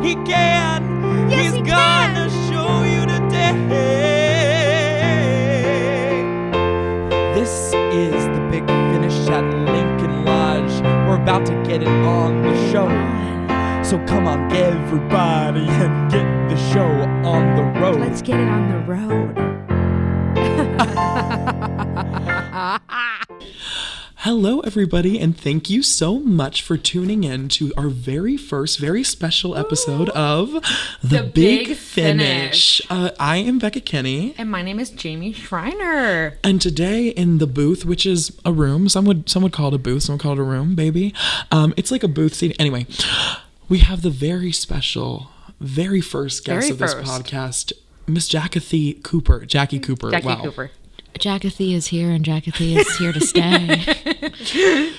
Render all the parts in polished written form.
he can. Yes, He's he gonna show you today. This is the Big Finish at Lincoln Lodge. We're about to get it on the show. So come on, everybody, and get the show on the road. Let's get it on the road. Hello, everybody, and thank you so much for tuning in to our very first, very special episode of The Big Finish. I am Becca Kinney. And my name is Jamie Schreiner. And today in the booth, which is a room, some would call it a booth, some would call it a room, baby. It's like a booth seat. Anyway, we have the very special, very first guest of this podcast, Miss Jackie Cooper. Jackie Cooper. Jackathy is here, and Jackathy is here to stay.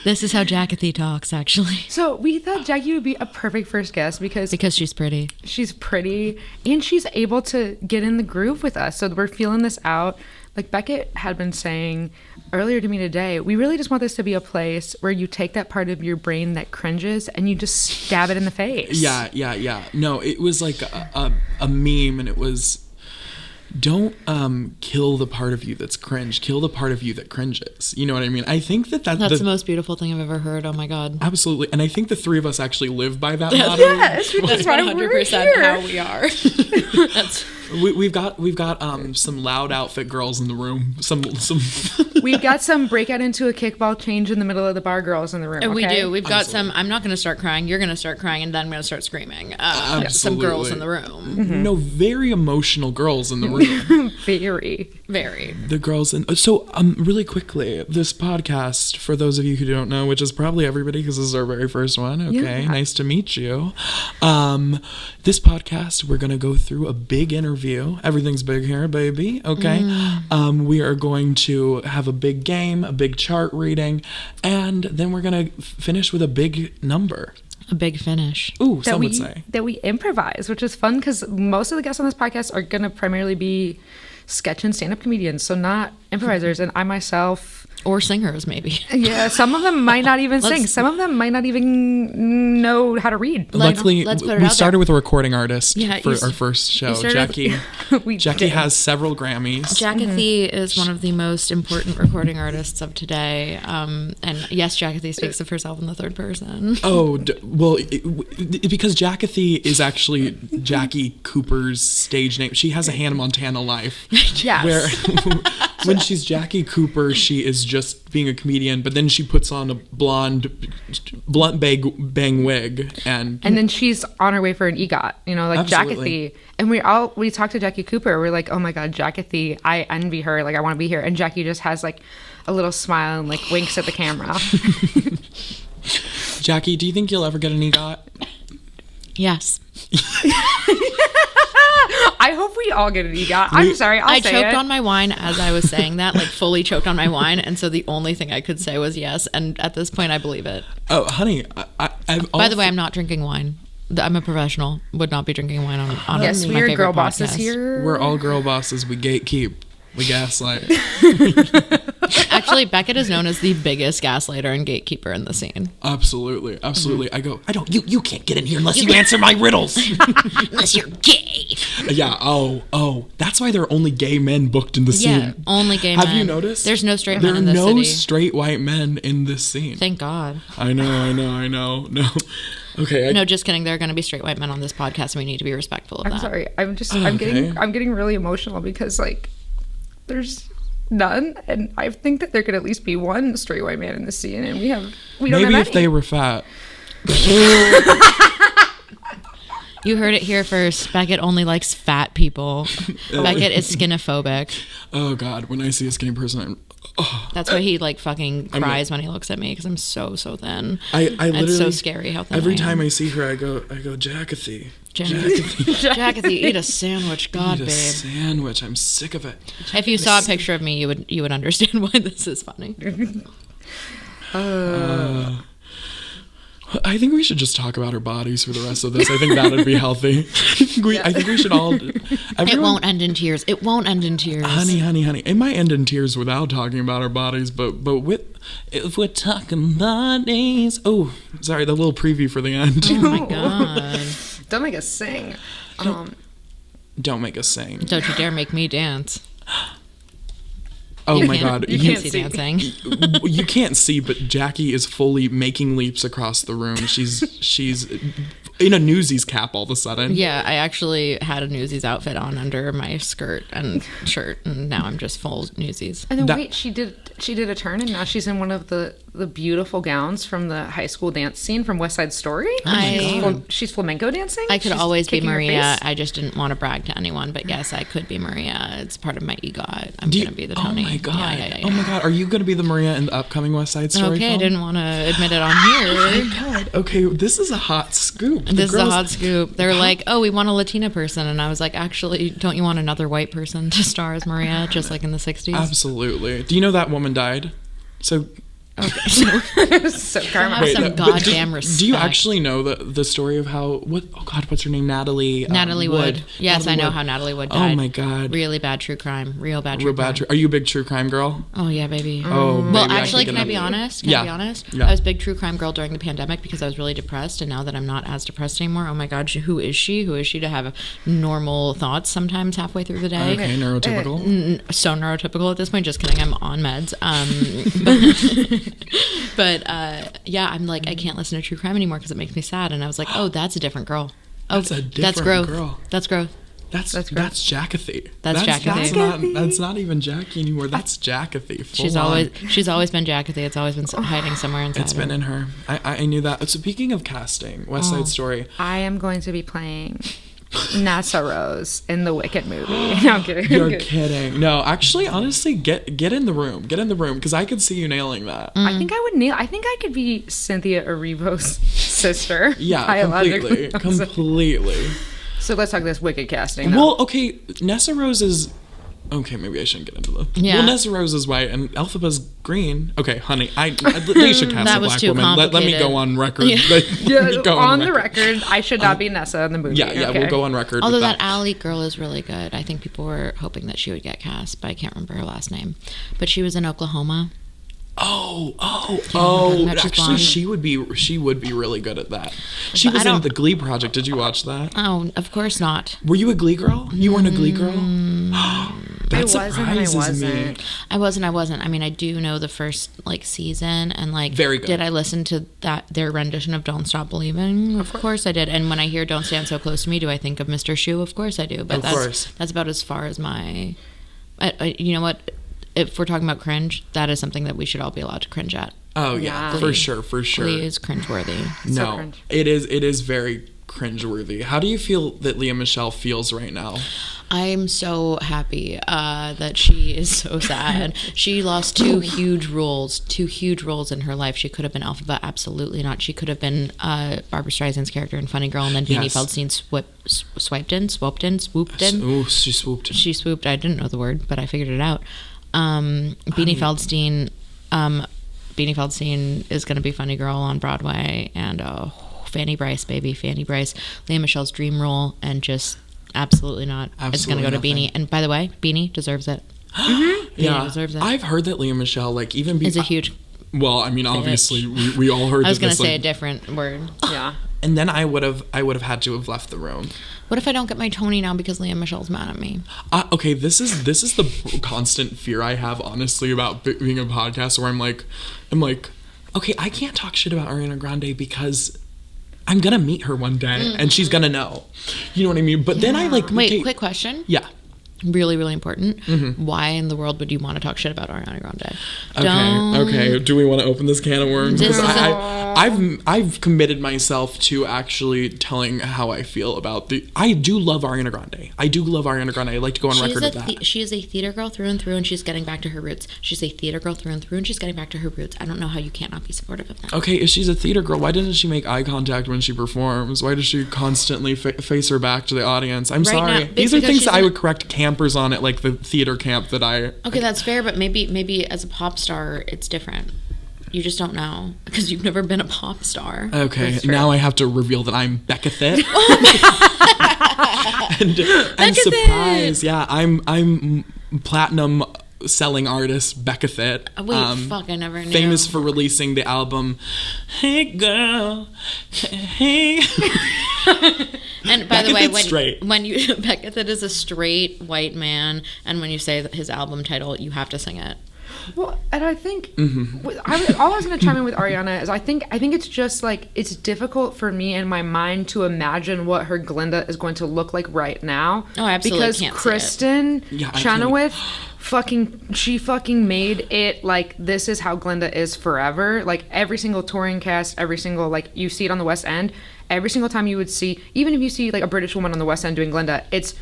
This is how Jackathy talks, actually. So we thought Jackie would be a perfect first guest because she's pretty. She's pretty, and she's able to get in the groove with us. So we're feeling this out. Like Beckett had been saying earlier to me today, we really just want this to be a place where you take that part of your brain that cringes and you just stab it in the face. Yeah. No, it was like a meme, and it was... Don't kill the part of you that's cringe. Kill the part of you that cringes. You know what I mean? I think that's the most beautiful thing I've ever heard. Oh my God. Absolutely. And I think the three of us actually live by that motto. Yes, that's 100% how we are. We've got some loud outfit girls in the room. Some We've got some breakout into a kickball change in the middle of the bar girls in the room. Okay? We do. We've got some. I'm not going to start crying. You're going to start crying, and then I'm going to start screaming. Some girls in the room. Mm-hmm. No, very emotional girls in the room. Very. The girls in. So really quickly, this podcast, for those of you who don't know, which is probably everybody because this is our very first one. Okay, nice to meet you. This podcast, we're going to go through a big interview. Everything's big here, baby. Okay. We are going to have a big game, a big chart reading, and then we're going to finish with a big number. A big finish. Ooh, some would say. That we improvise, which is fun because most of the guests on this podcast are going to primarily be sketch and stand-up comedians, so not improvisers. And I myself... Or singers, maybe. Yeah, some of them might not even sing. Some of them might not even know how to read. Luckily, we started with a recording artist for our first show. Jackie has several Grammys. Jackathy is one of the most important recording artists of today. And yes, Jackathy speaks of herself in the third person. Oh, well, because Jackathy is actually Jackie Cooper's stage name. She has a Hannah Montana life. Yes. Where when she's Jackie Cooper, she is just being a comedian, but then she puts on a blonde, blunt bang wig, and then she's on her way for an EGOT, like Jackathy. And we talked to Jackie Cooper. We're like, oh my God, Jackathy, I envy her. Like, I want to be here. And Jackie just has like a little smile and like winks at the camera. Jackie, do you think you'll ever get an EGOT? Yes. I hope we all get an EGOT. I'm sorry, I choked on my wine as I was saying that, like fully choked on my wine, and so the only thing I could say was yes, and at this point I believe it. Oh, honey, by the way, I'm not drinking wine. I'm a professional. Would not be drinking wine on yes, my favorite girl podcast. Bosses here. We're all girl bosses. We gatekeep. We gaslight. Actually, Beckett is known as the biggest gaslighter and gatekeeper in the scene. Absolutely. Mm-hmm. You can't get in here unless you answer my riddles. Unless you're gay. Yeah. Oh. That's why there are only gay men booked in the scene. Yeah, only gay men. Have you noticed? There's no straight men in this city. There are no straight white men in this scene. Thank God. I know. No. Okay. No, just kidding. There are going to be straight white men on this podcast, and we need to be respectful of that. I'm sorry. I'm getting really emotional because like there's none, and I think that there could at least be one straight white man in the scene, and we don't have any. Maybe if they were fat. You heard it here first. Beckett only likes fat people. Beckett is skinophobic. Oh God, when I see a skinny person, that's why he like fucking cries when he looks at me because I'm so thin. I literally, it's so scary how thin every I am. Time I see her, I go, Jackathy. Jackathy, eat a sandwich, God, eat a babe. Sandwich. I'm sick of it. If you saw a picture of me, you would understand why this is funny. I think we should just talk about our bodies for the rest of this. I think that would be healthy. I think we should all... It won't end in tears. It won't end in tears. Honey. It might end in tears without talking about our bodies, but if we're talking bodies... Oh, sorry, the little preview for the end. Oh, my God. Don't make us sing. Don't make us sing. Don't you dare make me dance. Oh my God. You can't see dancing. You can't see, but Jackie is fully making leaps across the room. She's in a Newsies cap all of a sudden. Yeah, I actually had a Newsies outfit on under my skirt and shirt, and now I'm just full Newsies. And then wait, she did a turn, and now she's in one of the beautiful gowns from the high school dance scene from West Side Story. She's flamenco dancing. I could She's always be kicking her Maria. face? I just didn't want to brag to anyone, but yes, I could be Maria. It's part of my EGOT. I'm gonna be the Tony. Oh my God. Yeah. Oh my God. Are you gonna be the Maria in the upcoming West Side Story Okay, film? I didn't want to admit it on here. God. Okay, this is a hot scoop. This is a hot scoop. They were like, "Oh, we want a Latina person," and I was like, "Actually, don't you want another white person to star as Maria, just like in the '60s?" Absolutely. Do you know that woman died? So. Okay. So karma. Have some goddamn respect. Do you actually know the story of how what's her name? Natalie Wood. Yes, Natalie I know Wood. how Natalie Wood died. Oh my God. Really bad true crime. Real bad true crime. Are you a big true crime girl? Oh yeah, baby. Oh, well, maybe actually, can can I be honest? Can I be honest? I was a big true crime girl during the pandemic because I was really depressed, and now that I'm not as depressed anymore, oh my God, who is she? Who is she to have normal thoughts sometimes halfway through the day? Okay, neurotypical. So neurotypical at this point. Just kidding. I'm on meds. But yeah, I'm like, I can't listen to true crime anymore because it makes me sad. And I was like, oh, that's a different girl. Oh, That's growth. girl. That's growth. That's Jackathy. That's Jackathy. That's not even Jackie anymore. That's Jackathy. She's always been Jackathy. It's always been hiding somewhere inside. It's been in her. I knew that. Speaking of casting, West Side Story. I am going to be playing Nessa Rose in the Wicked movie. No, I'm kidding. You're kidding. No, actually, honestly, get in the room. Get in the room because I could see you nailing that. I think I would nail. I think I could be Cynthia Erivo's sister. Yeah, completely. So let's talk this Wicked casting. Though. Well, okay, Nessa Rose is. Okay, maybe I shouldn't get into the. Yeah. Well, Nessa Rose is white and Elphaba's green. Okay, honey, they should cast That a was black too woman. Let me go on record. On the record, I should not be Nessa in the movie. Yeah, we'll go on record. Although with that Allie girl is really good. I think people were hoping that she would get cast, but I can't remember her last name. But she was in Oklahoma. Oh! Metric Actually, Blonde. she would be really good at that. She was in the Glee project. Did you watch that? Oh, of course not. Were you a Glee girl? You weren't a Glee girl? That surprises me. I wasn't. I mean, I do know the first season, and very good. Did I listen to their rendition of "Don't Stop Believing"? Of course I did. And when I hear "Don't Stand So Close to Me," do I think of Mr. Shoe? Of course I do. But that's about as far as my. You know what? If we're talking about cringe, that is something that we should all be allowed to cringe at. Oh yeah, Wow. for sure. Glee is cringeworthy. No, cringe. it is very cringeworthy. How do you feel that Lea Michele feels right now? I'm so happy that she is so sad. She lost two huge roles in her life. She could have been Elphaba, absolutely not. She could have been Barbra Streisand's character in Funny Girl, and then Beanie Feldstein swooped in. Oh, she swooped. She swooped. I didn't know the word, but I figured it out. Beanie Feldstein is going to be Funny Girl on Broadway, and Fanny Bryce, baby, Fanny Bryce, Lea Michele's dream role, and just absolutely not. It's going to go to Beanie, and by the way, Beanie deserves it. Yeah, deserves it. I've heard that Lea Michele is a huge. Well, I mean, obviously, we all heard. I was going to say a different word. Yeah. And then I would have had to have left the room. What if I don't get my Tony now because Lea Michele's mad at me? Okay, this is the constant fear I have, honestly, about being a podcast where I'm like, okay, I can't talk shit about Ariana Grande because I'm gonna meet her one day and she's gonna know. You know what I mean? But then I Wait, quick question. Yeah. Really, really important. Why in the world would you want to talk shit about Ariana Grande? Okay. Do we want to open this can of worms? I've committed myself to actually telling how I feel about I do love Ariana Grande. I like to go on record with that. She is a theater girl through and through, and she's getting back to her roots. She's a theater girl through and through, and she's getting back to her roots. I don't know how you can't not be supportive of that. Okay, if she's a theater girl, why doesn't she make eye contact when she performs? Why does she constantly face her back to the audience? I'm sorry. These are things that I would correct campers on at the theater camp that I... Okay, that's fair, but maybe as a pop star, it's different. You just don't know because you've never been a pop star. Okay, now I have to reveal that I'm Becca Thitt. and surprise, yeah, I'm platinum selling artist Becca Thitt. Wait, fuck, I never knew. Famous for releasing the album Hey Girl, Hey. And by the way, when you Beckett is a straight white man, and when you say his album title, you have to sing it. Well, and I think all I was going to chime in with Ariana is I think it's just like it's difficult for me in my mind to imagine what her Glinda is going to look like right now. Oh, I absolutely because can't Kristen see it. Chenoweth fucking made it like this is how Glinda is forever. Like every single touring cast, every single like you see it on the West End. Every single time you would see, even if you see like a British woman on the West End doing Glinda, it's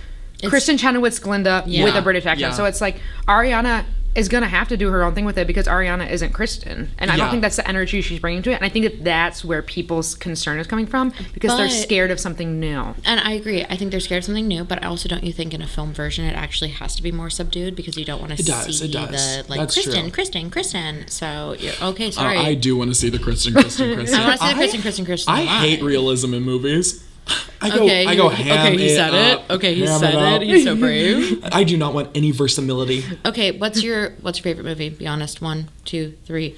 Kristen Chenoweth's Glinda with a British accent. So it's like Ariana is going to have to do her own thing with it because Ariana isn't Kristen. And I don't think that's the energy she's bringing to it. And I think that that's where people's concern is coming from because they're scared of something new. And I agree. I think they're scared of something new, but also don't you think in a film version it actually has to be more subdued because you don't want to see the like that's Kristen. So you're okay, sorry. I do want to see the Kristen. I want to see the Kristen. I hate realism in movies. I go ham Okay, he said it. Okay, he said it. He's so brave. I do not want any verisimilitude. Okay, what's your favorite movie? Be honest. 1, 2, 3.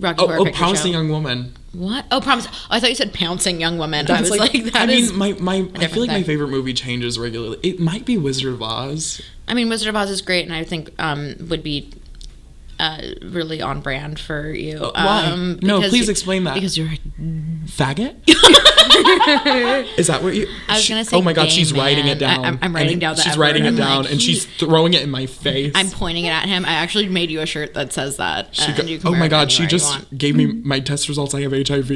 Rocky Horror Picture Promising Show. Young Woman. What? Oh, Promise. I thought you said Pouncing Young Woman. I was like that is. I feel like my favorite movie changes regularly. It might be Wizard of Oz. I mean, Wizard of Oz is great, and I think would be really on brand for you. Why? No, please explain that. Because you're a faggot. Is that what you? I was gonna say. Oh my God, she's writing it down. I'm writing down that. She's writing it down, and she's throwing it in my face. I'm pointing it at him. I actually made you a shirt that says that. Oh my God, she just gave me my test results. I have HIV.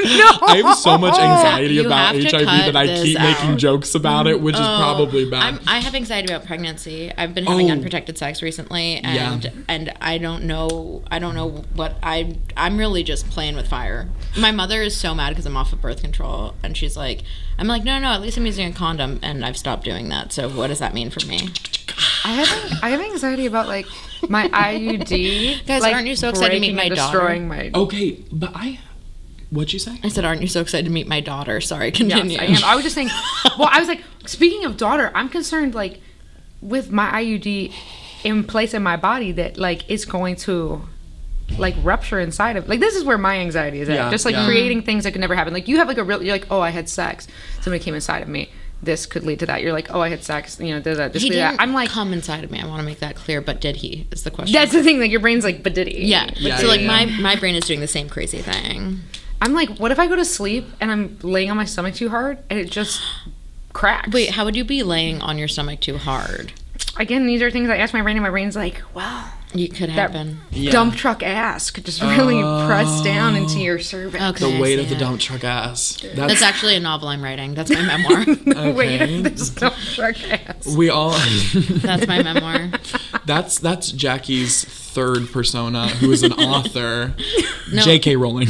No. I have so much anxiety about HIV that I keep making jokes about it, which is probably bad. I have anxiety about pregnancy. I've been having unprotected sex recently, and I don't know what I'm really just playing with fire. My mother is so mad because I'm off of birth control, and she's like, I'm like, no, at least I'm using a condom, and I've stopped doing that. So what does that mean for me? I have anxiety about like my IUD. Guys, like, aren't you so excited to meet my daughter? Okay, but what'd you say? I said, aren't you so excited to meet my daughter? Sorry, continue. Yes, I am. I was just saying, well, I was like, speaking of daughter, I'm concerned, like, with my IUD in place in my body that, like, it's going to, like, rupture inside of, like, this is where my anxiety is at. Just, like, creating things that could never happen. Like, you have, like, you're like, oh, I had sex. Somebody came inside of me. This could lead to that. You're like, oh, I had sex. You know, this could lead to that. I'm like, come inside of me. I want to make that clear. But did he? Is the question. That's the thing. Like, your brain's like, but did he? Yeah. So, like, my brain is doing the same crazy thing. I'm like, what if I go to sleep and I'm laying on my stomach too hard and it just cracks? Wait, how would you be laying on your stomach too hard? Again, these are things I ask my brain, and my brain's like, well, it could happen. Dump truck ass could just really press down into your cervix. Okay, the weight of the dump truck ass. That's actually a novel I'm writing. That's my memoir. The weight of this dump truck ass. We all. That's my memoir. That's Jackie's third persona, who is an author. No. J.K. Rowling.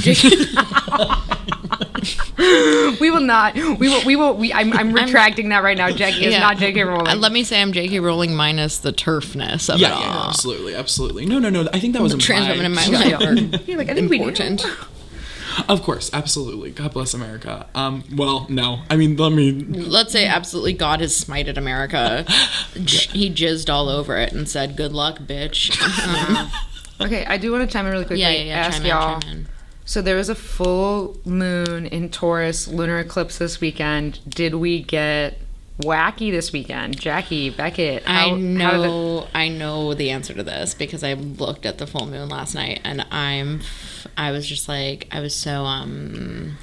We will not. I'm retracting that right now. Jackie is not J.K. Rowling. Let me say I'm J.K. Rowling minus the turfness of it all. Yeah, absolutely. No. I think that was trans women in my life are like, I think important. Of course, absolutely. God bless America. Well, no. I mean, let's say absolutely God has smited America. He jizzed all over it and said, "Good luck, bitch." Okay, I do want to chime in really quickly. Ask y'all. Chime in. So there was a full moon in Taurus lunar eclipse this weekend. Did we get wacky this weekend? Jackie, Beckett. I know the answer to this because I looked at the full moon last night and I was just like, I was so, I'm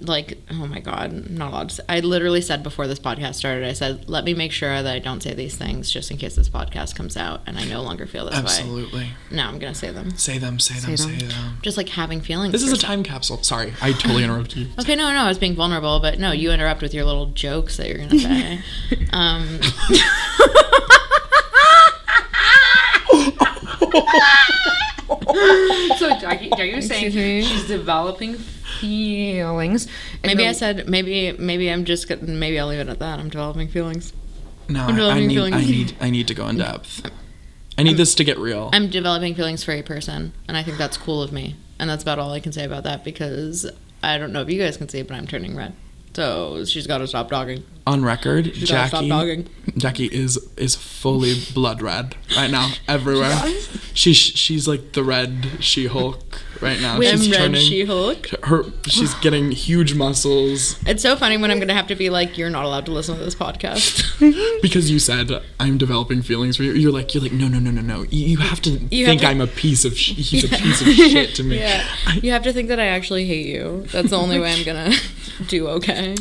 like, oh my God, I'm not allowed to say. I literally said before this podcast started, I said, let me make sure that I don't say these things just in case this podcast comes out and I no longer feel this way. Absolutely. No, I'm going to say them. Say them. Just like having feelings. This is a time capsule. Sorry, I totally interrupted you. Okay, no, I was being vulnerable, but no, you interrupt with your little jokes that you're going to say. So Jackie was saying she's developing feelings. Maybe I said maybe I'm just maybe I'll leave it at that. I'm developing feelings. No, I need to go in depth. I need this to get real. I'm developing feelings for a person, and I think that's cool of me. And that's about all I can say about that because I don't know if you guys can see, but I'm turning red. So she's got to stop dogging. On record, She's got to stop dogging. Jackie is fully blood red right now, everywhere. She's like the red She-Hulk right now. She's Red turning She-Hulk. She's getting huge muscles. It's so funny when I'm going to have to be like, you're not allowed to listen to this podcast. Because you said I'm developing feelings for you. You're like no. You have to think I'm a piece of he's a piece of shit to me. Yeah. You have to think that I actually hate you. That's the only way I'm going to do okay.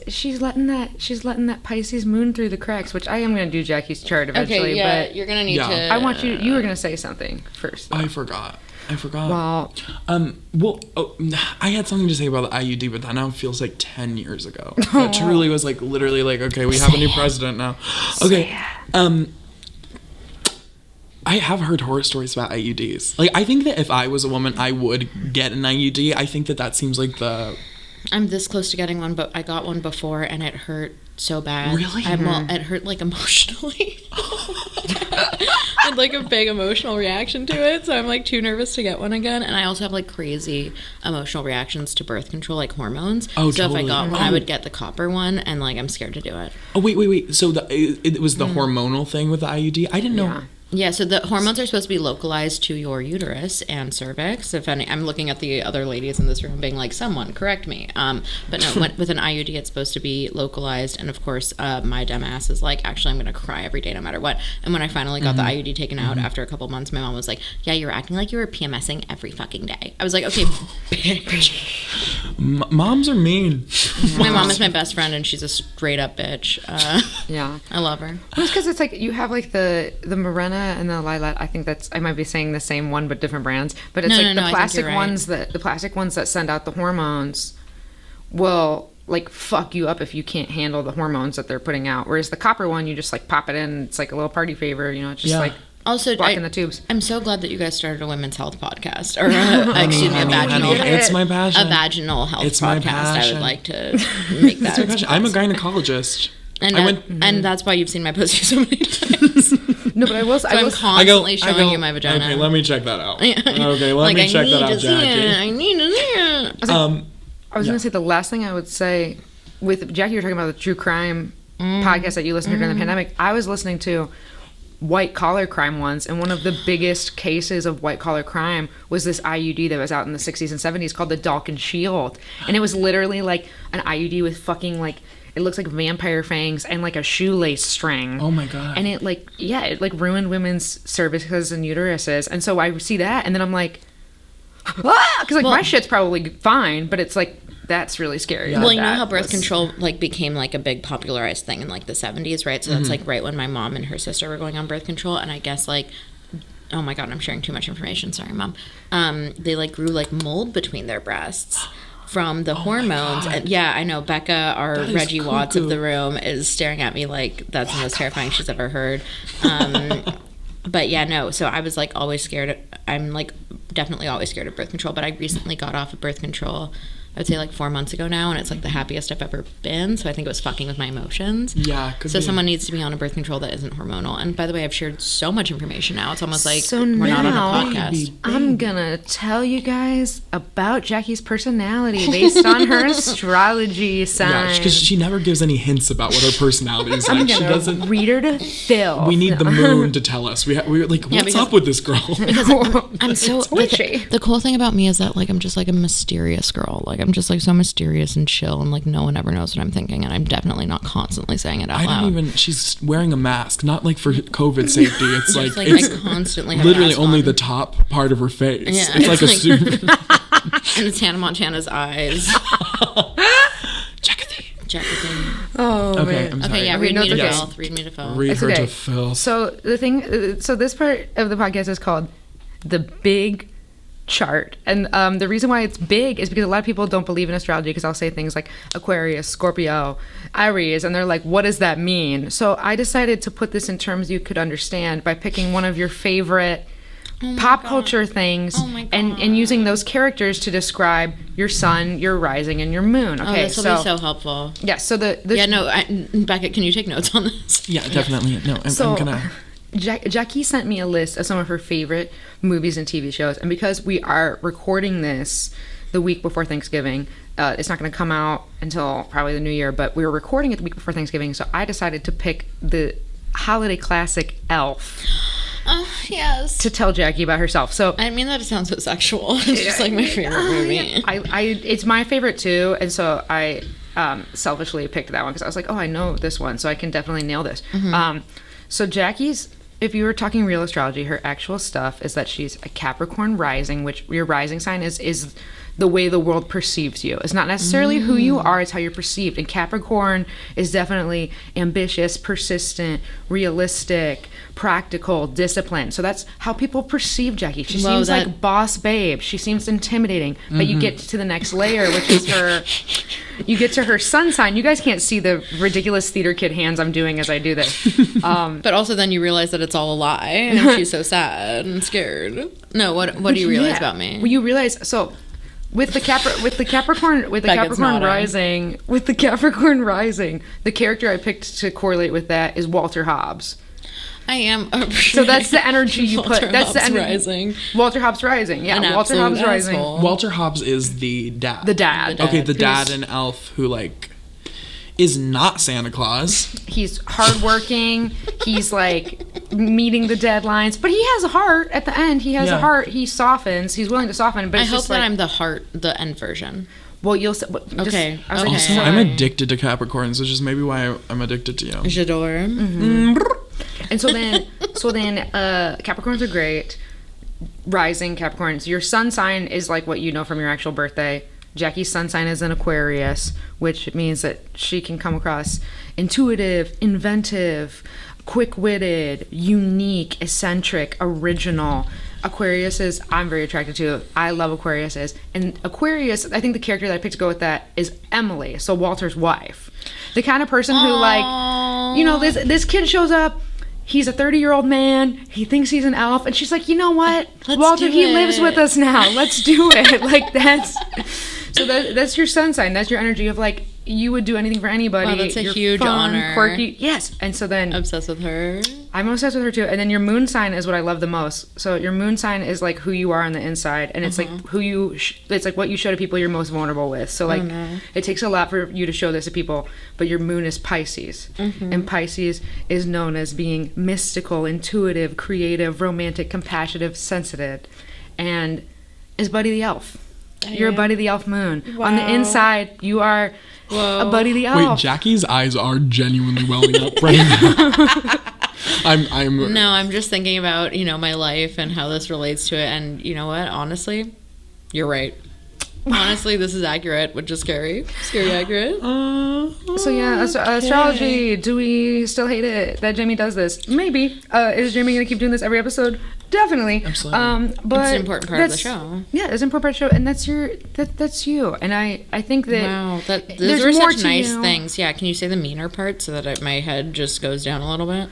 She's letting that Pisces moon through the cracks, which I am going to do Jackie's chart eventually. Okay, yeah, but you're going to need to... I want you were going to say something first. I forgot. Well, I had something to say about the IUD, but that now feels like 10 years ago. That truly was like literally like, okay, we have a new president now. Okay. I have heard horror stories about IUDs. Like, I think that if I was a woman, I would get an IUD. I think that seems like the... I'm this close to getting one, but I got one before and it hurt so bad. Really? It hurt like emotionally. I had like a big emotional reaction to it, so I'm like too nervous to get one again. And I also have like crazy emotional reactions to birth control, like hormones. Oh, so totally. If I got one, I would get the copper one, and like I'm scared to do it. Oh, wait. So it was the hormonal thing with the IUD? I didn't know. Yeah, so the hormones are supposed to be localized to your uterus and cervix. I'm looking at the other ladies in this room being like, someone correct me. But no, with an IUD, it's supposed to be localized. And of course, my dumb ass is like, actually, I'm going to cry every day no matter what. And when I finally got the IUD taken out after a couple months, my mom was like, yeah, you're acting like you were PMSing every fucking day. I was like, okay, bitch. Moms are mean. My mom is my best friend, and she's a straight up bitch. yeah. I love her. Well, it's because it's like you have like the Mirena and the Lilat. I think I might be saying the same one but different brands. But it's the plastic ones that send out the hormones will like fuck you up if you can't handle the hormones that they're putting out. Whereas the copper one, you just like pop it in. It's like a little party favor. You know, it's just like also blocking the tubes. I'm so glad that you guys started a women's health podcast, or excuse me, a vaginal. It's my passion. A vaginal health it's podcast. My passion. I would like to make that. It's I'm a gynecologist. And that's why you've seen my pussy so many times. No, but I'm constantly showing you my vagina. Okay, let me check that out. Okay, let me check that out, Jackie. I need to see it. I was going to say the last thing I would say with Jackie, you were talking about the true crime podcast that you listened to during the pandemic. I was listening to white collar crime ones, and one of the biggest cases of white collar crime was this IUD that was out in the 60s and 70s called the Dalkin Shield, and it was literally like an IUD with fucking like, it looks like vampire fangs and like a shoelace string. Oh my god. And it ruined women's cervixes and uteruses. And so I see that and then I'm like, because like my shit's probably fine, but it's like, that's really scary. Well, you know how birth control like became like a big popularized thing in like the 70s, right? So that's like right when my mom and her sister were going on birth control, and I guess like, oh my god, I'm sharing too much information. Sorry, Mom. They like grew like mold between their breasts from the hormones. And yeah, I know Becca, our Reggie Watts of the room, is staring at me like that's the most terrifying she's ever heard. But yeah, no. So I was like always scared. I'm like definitely always scared of birth control. But I recently got off of birth control, I would say like 4 months ago now, and it's like the happiest I've ever been. So I think it was fucking with my emotions. Yeah. So someone needs to be on a birth control that isn't hormonal. And by the way, I've shared so much information now. It's almost like so we're now, not on a podcast. I'm gonna tell you guys about Jackie's personality based on her astrology sign. Yeah, because she never gives any hints about what her personality is like. She doesn't read her to fill. We need the moon to tell us. We're like, what's up with this girl? Because I'm so witchy. The cool thing about me is that like I'm just like a mysterious girl. Like I'm just like so mysterious and chill, and like no one ever knows what I'm thinking, and I'm definitely not constantly saying it out loud. She's wearing a mask, not like for COVID safety. It's like it's I constantly have literally only the top part of her face. Yeah, it's like a suit. And it's Hannah Montana's eyes. Jackie. Oh, okay, man. I'm sorry. Okay, yeah, read me to filth. Read me to filth. Read her to filth. So this part of the podcast is called The Big Chart, and the reason why it's big is because a lot of people don't believe in astrology, because I'll say things like Aquarius, Scorpio, Aries, and they're like, what does that mean? So I decided to put this in terms you could understand by picking one of your favorite pop culture things and using those characters to describe your sun, your rising, and your moon. Okay, this will be so helpful. Yeah, so Beckett, can you take notes on this? Yeah, definitely. No, I'm gonna... Jackie sent me a list of some of her favorite movies and TV shows, and because we are recording this the week before Thanksgiving, It's not going to come out until probably the new year, but we were recording it the week before Thanksgiving, so I decided to pick the holiday classic Elf. Oh, yes. To tell Jackie about herself. So I mean, that sounds so sexual. It's just like my favorite movie. It's my favorite too, and so I selfishly picked that one because I was like, oh, I know this one, so I can definitely nail this. So Jackie's, if you were talking real astrology, her actual stuff is that she's a Capricorn rising, which your rising sign is the way the world perceives you. It's not necessarily who you are, it's how you're perceived. And Capricorn is definitely ambitious, persistent, realistic, practical, disciplined. So that's how people perceive Jackie. She seems like boss babe. She seems intimidating. But you get to the next layer, which is you get to her sun sign. You guys can't see the ridiculous theater kid hands I'm doing as I do this. But also then you realize that it's all a lie and she's so sad and scared. No, what do you realize about me? Well, you realize, so with the Capricorn rising, the character I picked to correlate with that is Walter Hobbs. I am. So that's the energy you put. That's the energy. Rising. Walter Hobbs rising. Yeah, Walter Hobbs rising. Walter Hobbs is the dad. The dad. Okay, the dad in Elf who like is not Santa Claus. He's hardworking. He's like meeting the deadlines, but he has a heart. At the end, he has a heart. He softens. He's willing to soften. But I hope that I'm the end version. Well, you'll. Okay. Also, I'm addicted to Capricorns, which is maybe why I'm addicted to you. J'adore. And so then, Capricorns are great. Rising Capricorns. Your sun sign is like what you know from your actual birthday. Jackie's sun sign is an Aquarius, which means that she can come across intuitive, inventive, quick-witted, unique, eccentric, original. Aquarius is, I'm very attracted to. I love Aquariuses. And Aquarius, I think the character that I picked to go with that is Emily, so Walter's wife. The kind of person who, like, you know, this kid shows up. He's a 30-year-old man. He thinks he's an elf. And she's like, you know what? Walter, he lives with us now. Let's do it. Like, that's your sun sign. That's your energy of, like, you would do anything for anybody. Wow, that's a You're huge fun, honor. Quirky. Yes. And so then... Obsessed with her. I'm obsessed with her, too. And then your moon sign is what I love the most. So your moon sign is, like, who you are on the inside. And it's, like, who you... it's, like, what you show to people you're most vulnerable with. So, like, it takes a lot for you to show this to people. But your moon is Pisces. And Pisces is known as being mystical, intuitive, creative, romantic, compassionate, sensitive. And is Buddy the Elf. You're a Buddy the Elf moon. Wow. On the inside, you are... a Buddy the Elf. Wait, Jackie's eyes are genuinely welling up right now. I'm just thinking about, you know, my life and how this relates to it. And you know what? Honestly, you're right. Honestly, this is accurate, which is scary. Scary accurate. So yeah, astrology. Do we still hate it that Jamie does this? Maybe. Is Jamie going to keep doing this every episode? Definitely. Absolutely. But it's an important part of the show. Yeah, it's an important part of the show, and that's you. And I think that those are such nice things. Yeah, can you say the meaner part so that my head just goes down a little bit?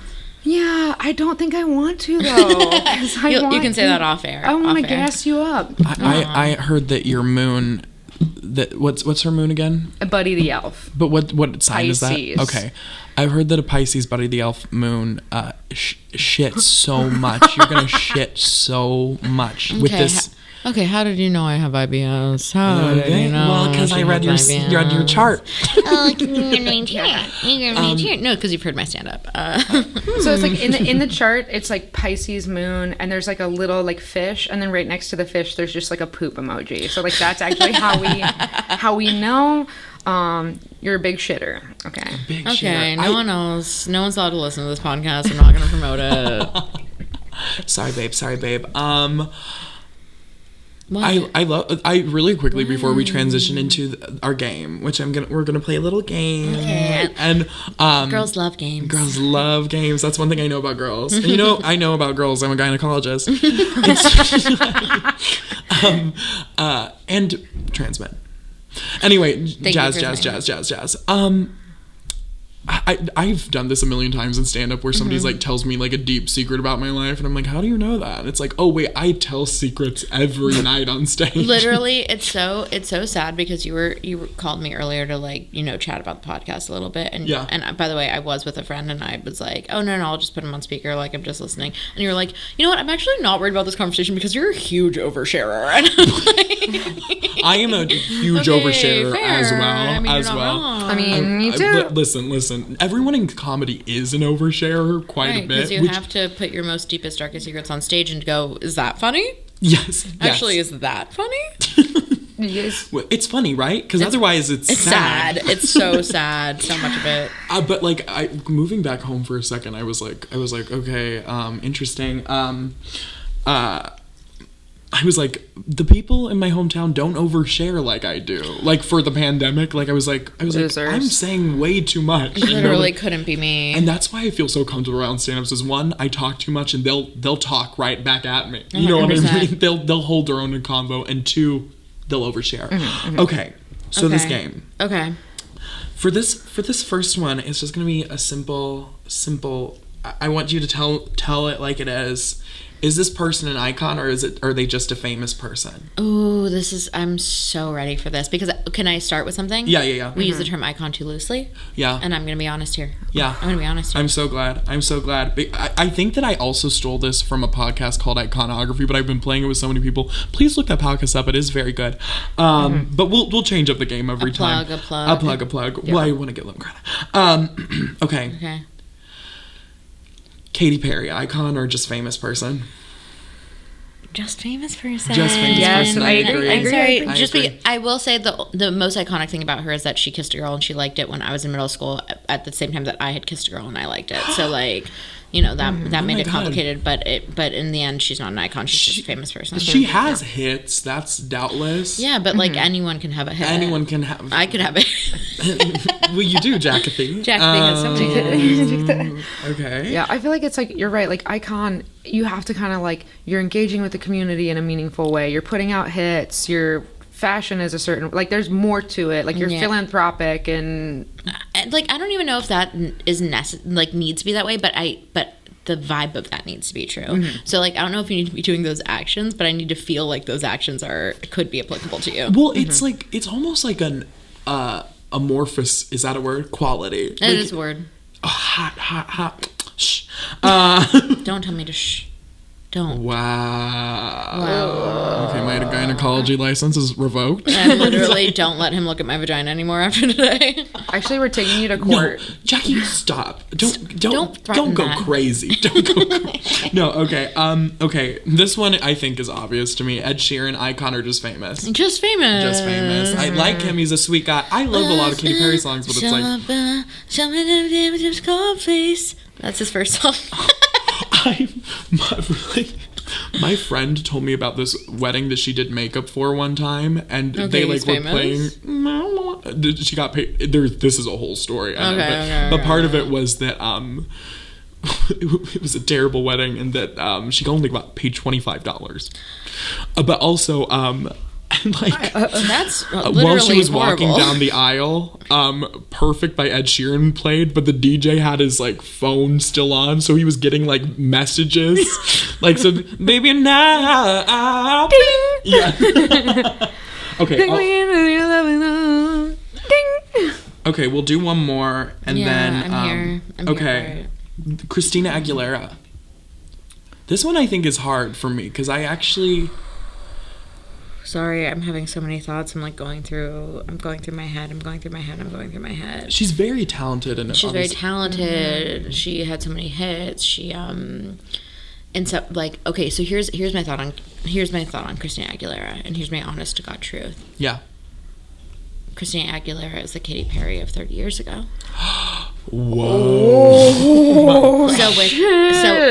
Yeah, I don't think I want to though. You can say that off air. I want to gas you up. I heard that your moon. What's her moon again? A Buddy the Elf. But what sign Pisces. is that? Okay, I've heard that a Pisces Buddy the Elf moon shits so much. You're gonna shit so much with this. Okay, how did you know I have IBS? How did you know? Well, because I read your chart. Oh, you no, because you've heard my stand-up. So it's like in the chart, it's like Pisces moon, and there's like a little like fish, and then right next to the fish, there's just like a poop emoji. So like that's actually how we know you're a big shitter. Okay. Big okay. shitter. No one knows. No one's allowed to listen to this podcast. I'm not going to promote it. Sorry, babe. I really quickly before we transition into our game, which we're gonna play a little game. Okay. And girls love games. Girls love games. That's one thing I know about girls. And you know, I know about girls. I'm a gynecologist. And trans men. Anyway, jazz. I've done this a million times in stand-up where somebody's like tells me like a deep secret about my life and I'm like, how do you know that? And it's like, oh wait, I tell secrets every night on stage. Literally, it's so sad because you called me earlier to like, you know, chat about the podcast a little bit and and by the way, I was with a friend and I was like, oh no, I'll just put him on speaker, like I'm just listening. And you were like, you know what, I'm actually not worried about this conversation because you're a huge oversharer. And I'm like, I am a huge oversharer fair. as well. I mean, as you're not well. wrong. I mean, me too. Listen. Everyone in comedy is an oversharer quite a bit. Because you have to put your most deepest, darkest secrets on stage and go, is that funny? Yes. Actually, is that funny? Yes. Well, it's funny, right? Because otherwise it's sad. It's so sad. So much of it. But like, moving back home for a second, I was like, okay, interesting. I was like, the people in my hometown don't overshare like I do. Like for the pandemic, like I was like, I'm saying way too much. Literally couldn't be me. And that's why I feel so comfortable around stand-ups. Is one, I talk too much and they'll talk right back at me. You know what I mean? They'll hold their own in convo. And two, they'll overshare. Okay, so this game. Okay. For this first one, it's just gonna be a simple. I want you to tell it like it is. Is this person an icon, or are they just a famous person? Oh, I'm so ready for this, because can I start with something? Yeah. We use the term icon too loosely. Yeah. And I'm going to be honest here. Yeah. I'm going to be honest here. I'm so glad. I think that I also stole this from a podcast called Iconography, but I've been playing it with so many people. Please look that podcast up. It is very good. But we'll change up the game every time. A plug. Yeah. Well, I want to get them credit. Okay. Katy Perry, icon or just famous person? Just famous person. Yes, I agree. I'm sorry. I agree. I will say the most iconic thing about her is that she kissed a girl and she liked it when I was in middle school at the same time that I had kissed a girl and I liked it. So like, you know, that made it complicated, but in the end she's not an icon, she's just a famous person. She has hits, that's doubtless. Yeah, but like anyone can have a hit. Anyone can have. I could have it. Well, you do, Jacathy. Jacathy has so many hits. Okay. Yeah, I feel like it's like, you're right, like icon, you have to kind of like, you're engaging with the community in a meaningful way. You're putting out hits, your fashion is a certain, like there's more to it. Like you're philanthropic and like, I don't even know if that is needs to be that way, but the vibe of that needs to be true. So like, I don't know if you need to be doing those actions, but I need to feel like those actions could be applicable to you. Well, it's like, it's almost like an amorphous, is that a word? Quality. It is a word. Hot. Shh. Don't tell me to shh. Don't. Wow. Okay, my gynecology license is revoked. And literally don't let him look at my vagina anymore after today. Actually, we're taking you to court. No, Jackie, stop. Don't go that. crazy. Don't go crazy. No, okay. Okay. This one I think is obvious to me. Ed Sheeran, icon or just famous? Just famous. I like him. He's a sweet guy. I love a lot of Katy Perry songs, but it's like, that's his first song. My friend told me about this wedding that she did makeup for one time, and they like were playing. She got paid. This is a whole story. But part of it was that it was a terrible wedding, and that she only got paid $25. But also like that's while she was horrible. walking down the aisle, Perfect by Ed Sheeran played, but the DJ had his like phone still on, so he was getting like messages like, so maybe now yeah. Okay, okay, we'll do one more and then I'm here Christina Aguilera. This one I think is hard for me because I actually, sorry, I'm having so many thoughts. I'm going through my head. she's very talented and she's very talented. She had so many hits. She and so like, okay, so here's my thought on Christina Aguilera, and here's my honest to God truth. Yeah. Christina Aguilera is the Katy Perry of 30 years ago. Whoa.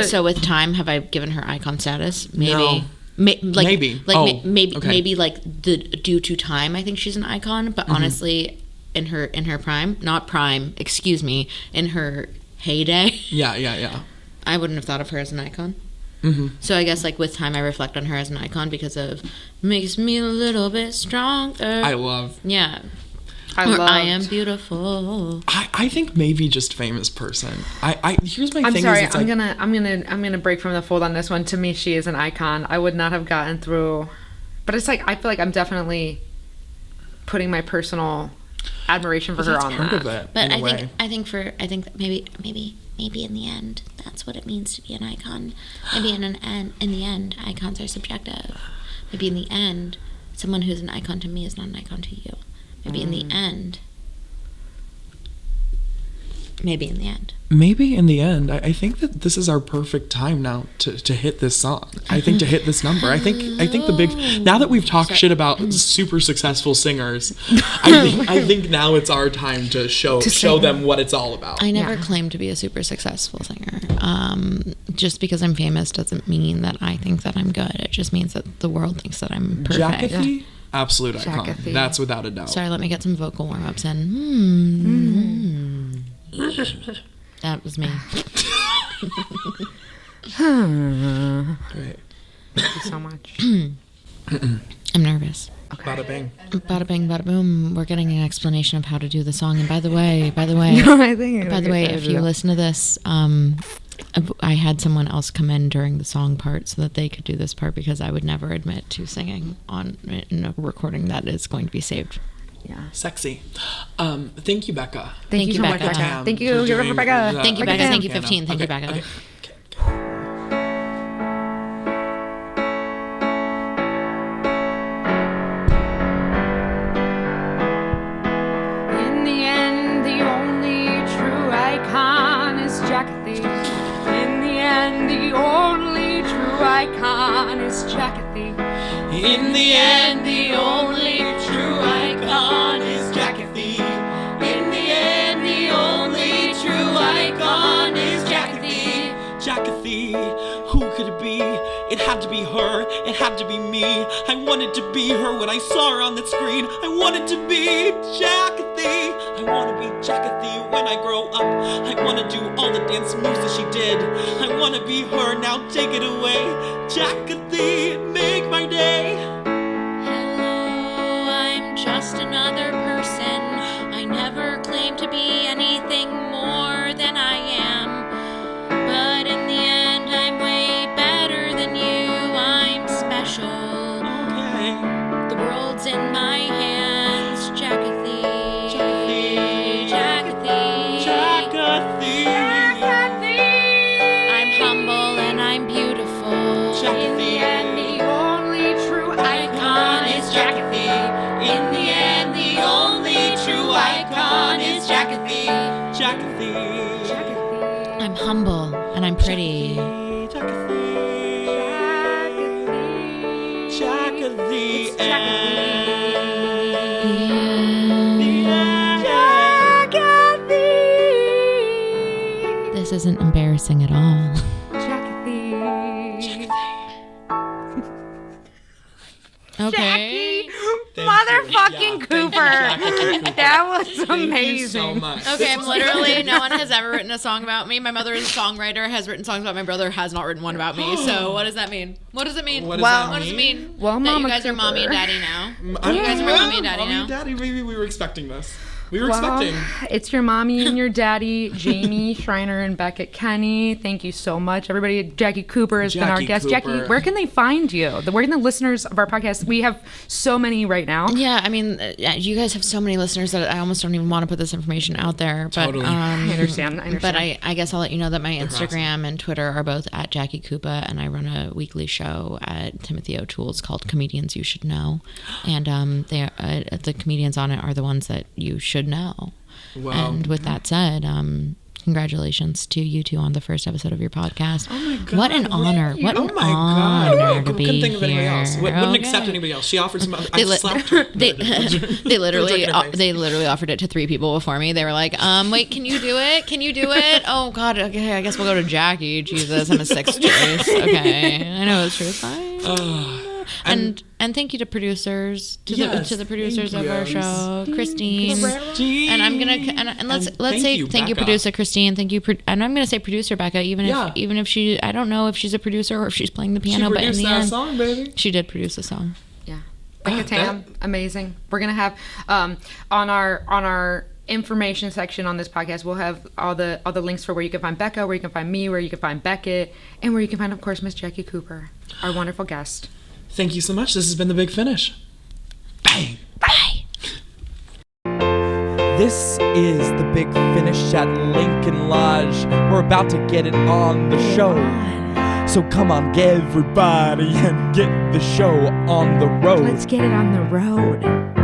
So with time, have I given her icon status? Maybe. No. Maybe like due to time, I think she's an icon. But honestly, in her prime, not prime, excuse me, in her heyday, yeah, I wouldn't have thought of her as an icon. So I guess like with time, I reflect on her as an icon because of makes me a little bit stronger. I love. Yeah. I am beautiful. I think maybe just famous person. Here's my thing. I'm sorry. Is I'm gonna break from the fold on this one. To me, she is an icon. I would not have gotten through, but it's like I feel like I'm definitely putting my personal admiration for her on part that. Of it, but I think that maybe in the end, that's what it means to be an icon. Maybe in the end, icons are subjective. Maybe in the end, someone who's an icon to me is not an icon to you. Maybe in the end. Maybe in the end. Maybe in the end. I think that this is our perfect time now to hit this song. I think to hit this number. I think the big, now that we've talked shit about super successful singers, I think now it's our time to show them what it's all about. I never claimed to be a super successful singer. Just because I'm famous doesn't mean that I think that I'm good. It just means that the world thinks that I'm perfect. Jacathy? Absolute icon. Jacathy. That's without a doubt. Sorry, let me get some vocal warm-ups in. That was me. Great. Thank you so much. I'm nervous. Okay. Bada bing. Bada bing, bada boom. We're getting an explanation of how to do the song. And by the way, if you listen to this, I had someone else come in during the song part so that they could do this part, because I would never admit to singing in a recording that is going to be saved. Yeah. Sexy. Thank you, Becca. Thank you so much, Becca. Becca. Thank you, Rebecca. Thank you, Becca. Thank you, 15. Thank you, Becca. Okay. In the end, the only true icon is Jacathy. In the end, the only true icon is Jacathy. In the end, the only true icon is Jacathy. In the end, the only true icon is Jacathy. Jacathy, who could it be? It had to be her, it had to be me. I wanted to be her when I saw her on the screen. I wanted to be Jacathy. I want to be Jacathy when I grow up. I want to do all the dance moves that she did. I want to be her, now take it away. Jacathy, make my day. Hello, I'm just another person. I never claimed to be anything more than I am. But in the end, I'm way better than you. I'm special. Okay. The world's in my hands. Jacathy. Jacathy. I'm humble and I'm beautiful. In the end, the only true icon is Jacathy. In the end, the only true icon is Jacathy. Jacathy. I'm humble and I'm pretty. Jacathy. This isn't embarrassing at all. Okay. Motherfucking Cooper. That was amazing. Thank you so much. Okay, I'm literally, no one has ever written a song about me. My mother is a songwriter, has written songs about my brother, has not written one about me. So what does that mean? What does it mean? What does it mean? Well, that Mama you guys are Cooper. mommy and daddy now. You guys are my mommy and daddy mommy now. and daddy, baby, we were expecting this. We were Well, expecting. it's your mommy and your daddy, Jamie Schreiner and Beckett Kenny. Thank you so much, everybody. Jackie Cooper has been our Jackie guest. Cooper. Jackie, where can they find you? Where can the listeners of our podcast? We have so many right now. Yeah, I mean, you guys have so many listeners that I almost don't even want to put this information out there. But, Totally. I understand. But I guess I'll let you know that my Instagram and Twitter are both at Jackie Koopa, and I run a weekly show at Timothy O'Toole's called Comedians You Should Know. And the comedians on it are the ones that you should know. Wow. And with that said, congratulations to you two on the first episode of your podcast. Oh my God. What an honor. What an honor to be Couldn't think of anybody here. else. Wouldn't Okay. accept anybody else. She offered some. I They, slapped her. they literally It was like they literally offered it to 3 people before me. They were like, wait, can you do it? Can you do it? Oh God, okay, I guess we'll go to Jackie. Jesus, I'm a 6th choice. Okay, I know it's true. It's fine. And thank you to producers, to the producers of our show, Christine. And I'm gonna let's say thank you, producer Christine. Thank you, and I'm gonna say producer Becca. Even if she, I don't know if she's a producer or if she's playing the piano, but in the end, song, baby. she did produce the song. Yeah. Becca Tam, amazing. We're gonna have on our information section on this podcast, we'll have all the links for where you can find Becca, where you can find me, where you can find Beckett, and where you can find, of course, Miss Jackie Cooper, our wonderful guest. Thank you so much. This has been The Big Finish. Bang. Bye. This is The Big Finish at Lincoln Lodge. We're about to get it on the show. So come on, everybody, and get the show on the road. Let's get it on the road.